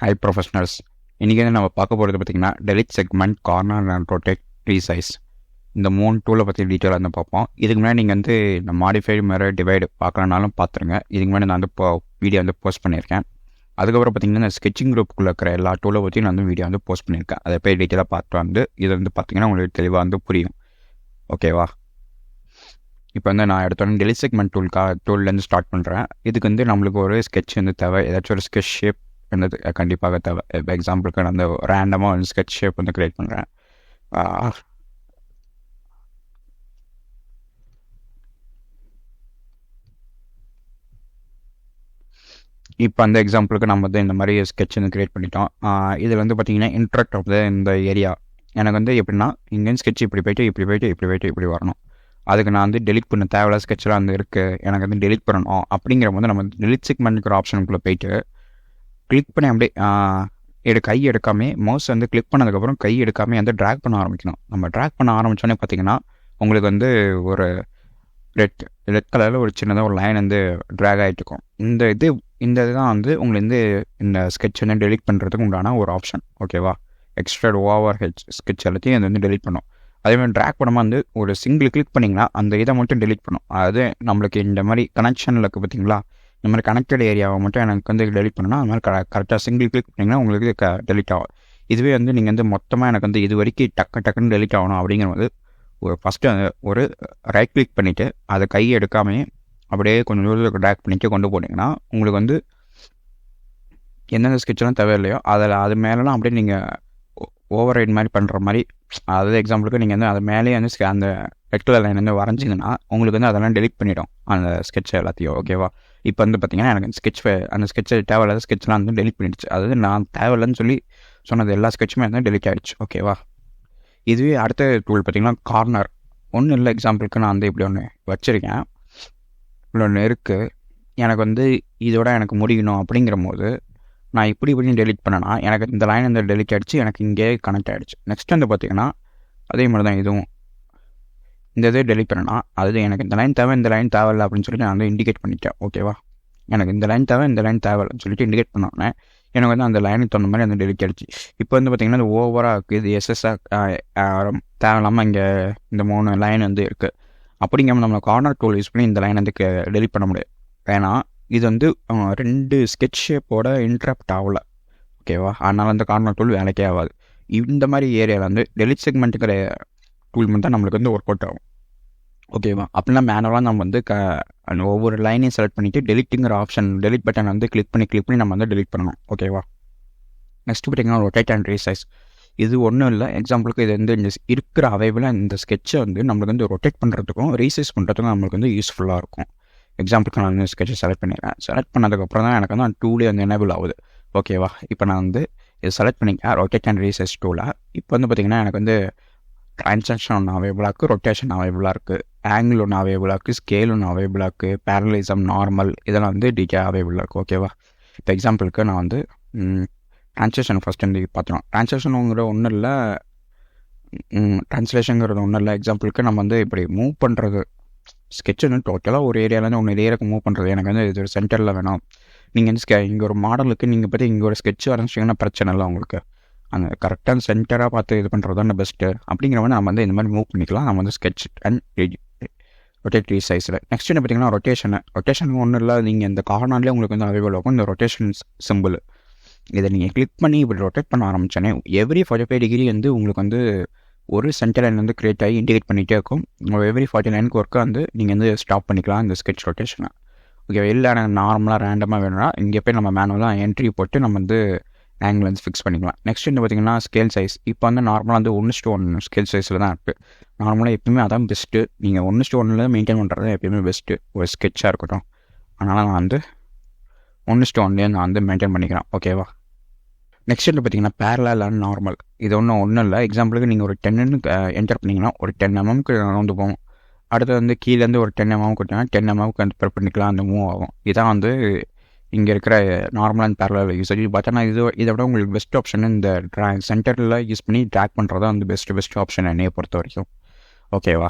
High professionals. இன்றைக்கி வந்து நம்ம பார்க்க போகிறது பார்த்திங்கன்னா delete segment, corner and rotate resize. இந்த 3 டூலை பற்றி டீட்டெயிலாக வந்து பார்ப்போம். இதுக்கு முன்னாடி நீங்கள் வந்து இந்த மாடிஃபைடு மிரர் டிவைடு பார்க்கலனாலும் பார்த்துருங்க. இதுக்கு முன்னாடி நான் வந்து வீடியோ வந்து போஸ்ட் பண்ணியிருக்கேன். அதுக்கப்புறம் பார்த்திங்கன்னா இந்த ஸ்கெட்சிங் குரூப்புக்குள்ளே இருக்கிற எல்லா டூலை பற்றி நான் வந்து வீடியோ வந்து போஸ்ட் பண்ணியிருக்கேன். அதை போய் டீட்டெயிலாக பார்த்து வந்து இது வந்து பார்த்திங்கன்னா உங்களுக்கு தெளிவாக வந்து புரியும். ஓகேவா? இப்போ வந்து நான் எடுத்தோன்னே டெலிட் செக்மெண்ட் டூல்லேருந்து ஸ்டார்ட் பண்ணுறேன். இதுக்கு வந்து நம்மளுக்கு ஒரு ஸ்கெட்ச் வந்து தேவை. ஏதாச்சும் ஒரு ஸ்கெட்ச் ஷேப் வந்து கண்டிப்பாக தேவை. இப்போ எக்ஸாம்பிளுக்கு நான் அந்த ரேண்டமாக வந்து ஸ்கெட்ச் ஷேப் வந்து க்ரியேட் பண்ணுறேன். இப்போ அந்த எக்ஸாம்பிளுக்கு நம்ம வந்து இந்த மாதிரி ஸ்கெட்ச் வந்து க்ரியேட் பண்ணிட்டோம். இதில் வந்து பார்த்திங்கன்னா இன்ட்ராக்ட் ஆஃப் இந்த ஏரியா எனக்கு வந்து எப்படின்னா இங்கேருந்து ஸ்கெட்ச் இப்படி போய்ட்டு வரணும். அதுக்கு நான் வந்து டெலிட் பண்ண தேவையில்ல ஸ்கெட்செலாம் வந்து இருக்குது, எனக்கு வந்து டெலிட் பண்ணணும். அப்படிங்கிற போது நம்ம டெலிட் செக்மெண்ட்ங்கிற ஆப்ஷனுக்குள்ளே போயிட்டு கிளிக் பண்ணி அப்படியே கை எடுக்காமே மவுஸ் வந்து கிளிக் பண்ணதுக்கப்புறம் கை எடுக்காமல் வந்து ட்ராக் பண்ண ஆரம்பிக்கணும். நம்ம ட்ராக் பண்ண ஆரம்பித்தோன்னே பார்த்திங்கன்னா உங்களுக்கு வந்து ஒரு ரெட் கலரில் ஒரு சின்னதாக ஒரு லைன் வந்து ட்ராக் ஆகிட்டு இருக்கும். இந்த இதுதான் வந்து உங்களுக்கு வந்து இந்த ஸ்கெட்ச் வந்து டெலிட் பண்ணுறதுக்கு உண்டான ஒரு ஆப்ஷன். ஓகேவா? எக்ஸ்ட்ரா ஓவர் ஹெட் ஸ்கெட்ச் எல்லாத்தையும் அது வந்து டெலிட் பண்ணும். அதேமாதிரி ட்ராக் பண்ணாமல் வந்து ஒரு சிங்கிள் கிளிக் பண்ணிங்கன்னா அந்த இதை மட்டும் டெலிட் பண்ணும். அதாவது நம்மளுக்கு இந்த மாதிரி கனெக்ஷனில் இருக்குது பார்த்திங்களா, இந்த மாதிரி கனெக்டட் ஏரியாவை மட்டும் எனக்கு வந்து டெலிட் பண்ணால் அது மாதிரி கரெக்டாக சிங்கிள் கிளிக் பண்ணிங்கன்னா உங்களுக்கு டெலிட் ஆகும். இதுவே வந்து நீங்கள் வந்து மொத்தமாக எனக்கு வந்து இது வரைக்கும் டக்குன்னு டெலிட் ஆகணும் அப்படிங்கிறது ஒரு ஃபஸ்ட்டு ஒரு ரைட் கிளிக் பண்ணிவிட்டு அதை கை எடுக்காமே அப்படியே கொஞ்சம் தூரத்துக்கு ட்ராக் பண்ணிட்டு கொண்டு போனீங்கன்னா உங்களுக்கு வந்து எந்தெந்த ஸ்கெட்செலாம் தேவையில்லையோ அது மேலெலாம் அப்படியே நீங்கள் ஓவர் ரைட் மாதிரி பண்ணுற மாதிரி, அதாவது எக்ஸாம்பிளுக்கு நீங்கள் வந்து அது மேலேயே வந்து அந்த ரெட் கலர் லைன் வந்து வரைஞ்சிங்கன்னா உங்களுக்கு வந்து அதெல்லாம் டெலிட் பண்ணிவிடும் அந்த ஸ்கெட்சை எல்லாத்தையும். ஓகேவா? இப்போ வந்து பார்த்திங்கன்னா எனக்கு அந்த ஸ்கெட்சை தேவையில்லாத ஸ்கெட்செலாம் வந்து டெலிட் பண்ணிடுச்சு. அதாவது நான் தேவையில்லைன்னு சொல்லி சொன்னது எல்லா ஸ்கெட்சுமே வந்து டெலிட் ஆகிடுச்சு. ஓகேவா? இதுவே அடுத்த டூல் பார்த்திங்கன்னா கார்னர். ஒன்றும் இல்லை, எக்ஸாம்பிளுக்கு நான் வந்து இப்படி ஒன்று வச்சுருக்கேன், இப்படி ஒன்று இருக்குது, எனக்கு வந்து இதோட எனக்கு முடியணும் அப்படிங்கிற போது நான் இப்படி டெலிட் பண்ணேன்னா எனக்கு இந்த லைன் வந்து டெலிட் ஆகிடுச்சு, எனக்கு இங்கே கனெக்ட் ஆகிடுச்சு. நெக்ஸ்ட் வந்து பார்த்திங்கன்னா அதே மாதிரி தான் இதுவும் இந்த இதை டெலிட் பண்ணேன்னா அது எனக்கு இந்த லைன் தேவையில்லை அப்படின்னு சொல்லிட்டு நான் வந்து இண்டிகேட் பண்ணிட்டேன். ஓகேவா? எனக்கு இந்த லைன் தேவையில்லைன்னு சொல்லிட்டு இண்டிகேட் பண்ணோன்னே எனக்கு வந்து அந்த லைனுக்கு தகுந்த மாதிரி அந்த டெலிட் ஆகிடுச்சு. இப்போ வந்து பார்த்திங்கன்னா இது ஓவராக இருக்குது, இது எஸ்எஸ்ஸாக தேவையில்லாமல் இங்கே இந்த 3 லைன் வந்து இருக்குது. அப்படிங்காமல் நம்ம கார்னர் டூல் யூஸ் பண்ணி இந்த லைன் வந்து டெலிட் பண்ண முடியாது. ஏன்னா இது வந்து 2 ஸ்கெட்ச் ஷேப்போட இன்ட்ராக்ட் ஆகலை. ஓகேவா? அதனால் அந்த கார்னர் டூல் வேலைக்கே ஆகாது. இந்த மாதிரி ஏரியாவில் வந்து டெலிட் செக்மெண்ட்டுங்கிற டூல் மட்டும் தான் நம்மளுக்கு வந்து ஒர்க் அவுட் ஆகும். ஓகேவா? அப்படின்னா மேனுவலாக நம்ம வந்து அந்த ஒவ்வொரு லைனையும் செலக்ட் பண்ணிவிட்டு டெலிட்டுங்கிற ஆப்ஷன் டெலிட் பட்டன் வந்து கிளிக் பண்ணி நம்ம வந்து டெலிட் பண்ணணும். ஓகேவா? நெக்ஸ்ட் பார்த்திங்கன்னா ரொட்டேட் அண்ட் ரீசைஸ். இது ஒன்றும் இல்லை, எக்ஸாம்பிளுக்கு இது வந்து இந்த இருக்கிற அவைபிளாக இந்த ஸ்கெட்சை வந்து நம்மளுக்கு வந்து ரொட்டேட் பண்ணுறதுக்கும் ரீசைஸ் பண்ணுறதுக்கும் நம்மளுக்கு வந்து யூஸ்ஃபுல்லாக இருக்கும். எக்ஸாம்பிளுக்கு நான் வந்து ஸ்கெட்சை செலக்ட் பண்ணிடுறேன். செலக்ட் பண்ணதுக்கப்புறம் தான் எனக்கு வந்து அந்த டூலே வந்து எனேபிள் ஆகுது. ஓகேவா? இப்போ நான் வந்து இது செலக்ட் பண்ணிக்கிறேன் ரொட்டேட் அண்ட் ரீசைஸ் டூலை. இப்போ வந்து பார்த்திங்கன்னா எனக்கு வந்து ட்ரான்சாக்ஷன் ஒன்று அவைபிளாக இருக்குது, ரொட்டேஷன் அவைபிளாக இருக்குது, ஆங்கிள் ஒன்று அவைபிளாக இருக்குது, ஸ்கேல் ஒன்று அவைபிளாக இருக்குது, பேரலிசம், நார்மல் இதெல்லாம் வந்து டீட்டெயில் அவைபிளாக இருக்குது. ஓகேவா? இப்போ எக்ஸாம்பிளுக்கு நான் வந்து ட்ரான்ஸ்லேஷன் ஃபஸ்ட் வந்து பார்த்துருவோம். ட்ரான்ஸ்லேஷனுங்கிற ஒன்றும் இல்லை, ட்ரான்ஸ்லேஷனுங்கிறது ஒன்றும் இல்லை. எக்ஸாம்பிளுக்கு நம்ம வந்து இப்படி மூவ் பண்ணுறது ஸ்கெட்ச் வந்து டோட்டலாக ஒரு ஏரியாவிலேருந்து ஒன்று ஏரியாவுக்கு மூவ் பண்ணுறது எனக்கு வந்து இது ஒரு சென்டரில் வேணும். நீங்கள் வந்து இங்கே ஒரு மாடலுக்கு நீங்கள் பற்றி இங்கே ஒரு ஸ்கெட்ச் வரைஞ்சிங்கன்னா பிரச்சனை இல்லை, உங்களுக்கு அந்த கரெக்டாக சென்டராக பார்த்து இது பண்ணுறது தான் பெஸ்ட்டு. அப்படிங்கிறவங்க நம்ம வந்து இந்த மாதிரி மூவ் பண்ணிக்கலாம். நம்ம வந்து ஸ்கெட்ச் அண்ட் ரொட்டேட் ரீசைஸில். நெக்ஸ்ட் என்ன பார்த்திங்கன்னா ரொட்டேஷன் ஒன்றும் இல்லை, நீங்கள் இந்த கார்னர்லேயே உங்களுக்கு வந்து அவைபிள் ஆகும் இந்த ரொட்டேஷன் சிம்பிள். இதை நீங்கள் கிளிக் பண்ணி இப்படி ரொட்டேட் பண்ண ஆரம்பித்தோன்னே எவ்ரி 45 டிகிரி வந்து உங்களுக்கு வந்து ஒரு சென்டர் லைன் வந்து க்ரியேட் ஆகி இண்டிகேட் பண்ணிகிட்டே இருக்கும். எவ்ரி 49க்கு ஒர்க்காக வந்து நீங்கள் வந்து ஸ்டாப் பண்ணிக்கலாம் இந்த ஸ்கெட்ச் ரொட்டேஷனை. ஓகே, இல்லை எனக்கு நார்மலாக ரேண்டமாக வேணும்னா இங்கே போய் நம்ம மேனுவலாக என்ட்ரி போட்டு நம்ம வந்து ஆங்கிள் வந்து ஃபிக்ஸ் பண்ணிக்கலாம். நெக்ஸ்ட் வந்து பார்த்திங்கன்னா ஸ்கேல் சைஸ். இப்போ வந்து நார்மலாக வந்து 1:1 ஸ்கேல் சைஸில் தான் இருக்குது. நார்மலாக எப்பவுமே அதான் பெஸ்ட்டு. நீங்கள் 1:1 மெயின்டைன் பண்ணுறது எப்பயுமே பெஸ்ட்டு ஒரு ஸ்கெட்சாக இருக்கட்டும். அதனால் நான் வந்து 1:1 நான் வந்து மெயின்டைன் பண்ணிக்கிறேன். ஓகேவா? நெக்ஸ்ட் வந்து பார்த்திங்கன்னா பேரலல் அண்ட் நார்மல். இது ஒன்றும் இல்லை, எக்ஸாம்பிளுக்கு நீங்கள் ஒரு 10ன்னு என்டர் பண்ணிங்கன்னா ஒரு 10 mmக்கு வந்து போகும். அடுத்து வந்து கீழேருந்து ஒரு 10 mm கொடுத்தீங்கன்னா 10 mmக்கு வந்து பண்ணிக்கலாம், அந்த மூவ் ஆகும். இதான் வந்து இங்கே இருக்கிற நார்மல் அண்ட் பேரலல் யூசேஜ். பார்த்தோன்னா இதை விட உங்களுக்கு பெஸ்ட் ஆப்ஷன் இந்த சென்டரில் யூஸ் பண்ணி ட்ராக் பண்ணுறது தான் வந்து பெஸ்ட் ஆப்ஷன் என்னையை பொறுத்த வரைக்கும். ஓகேவா?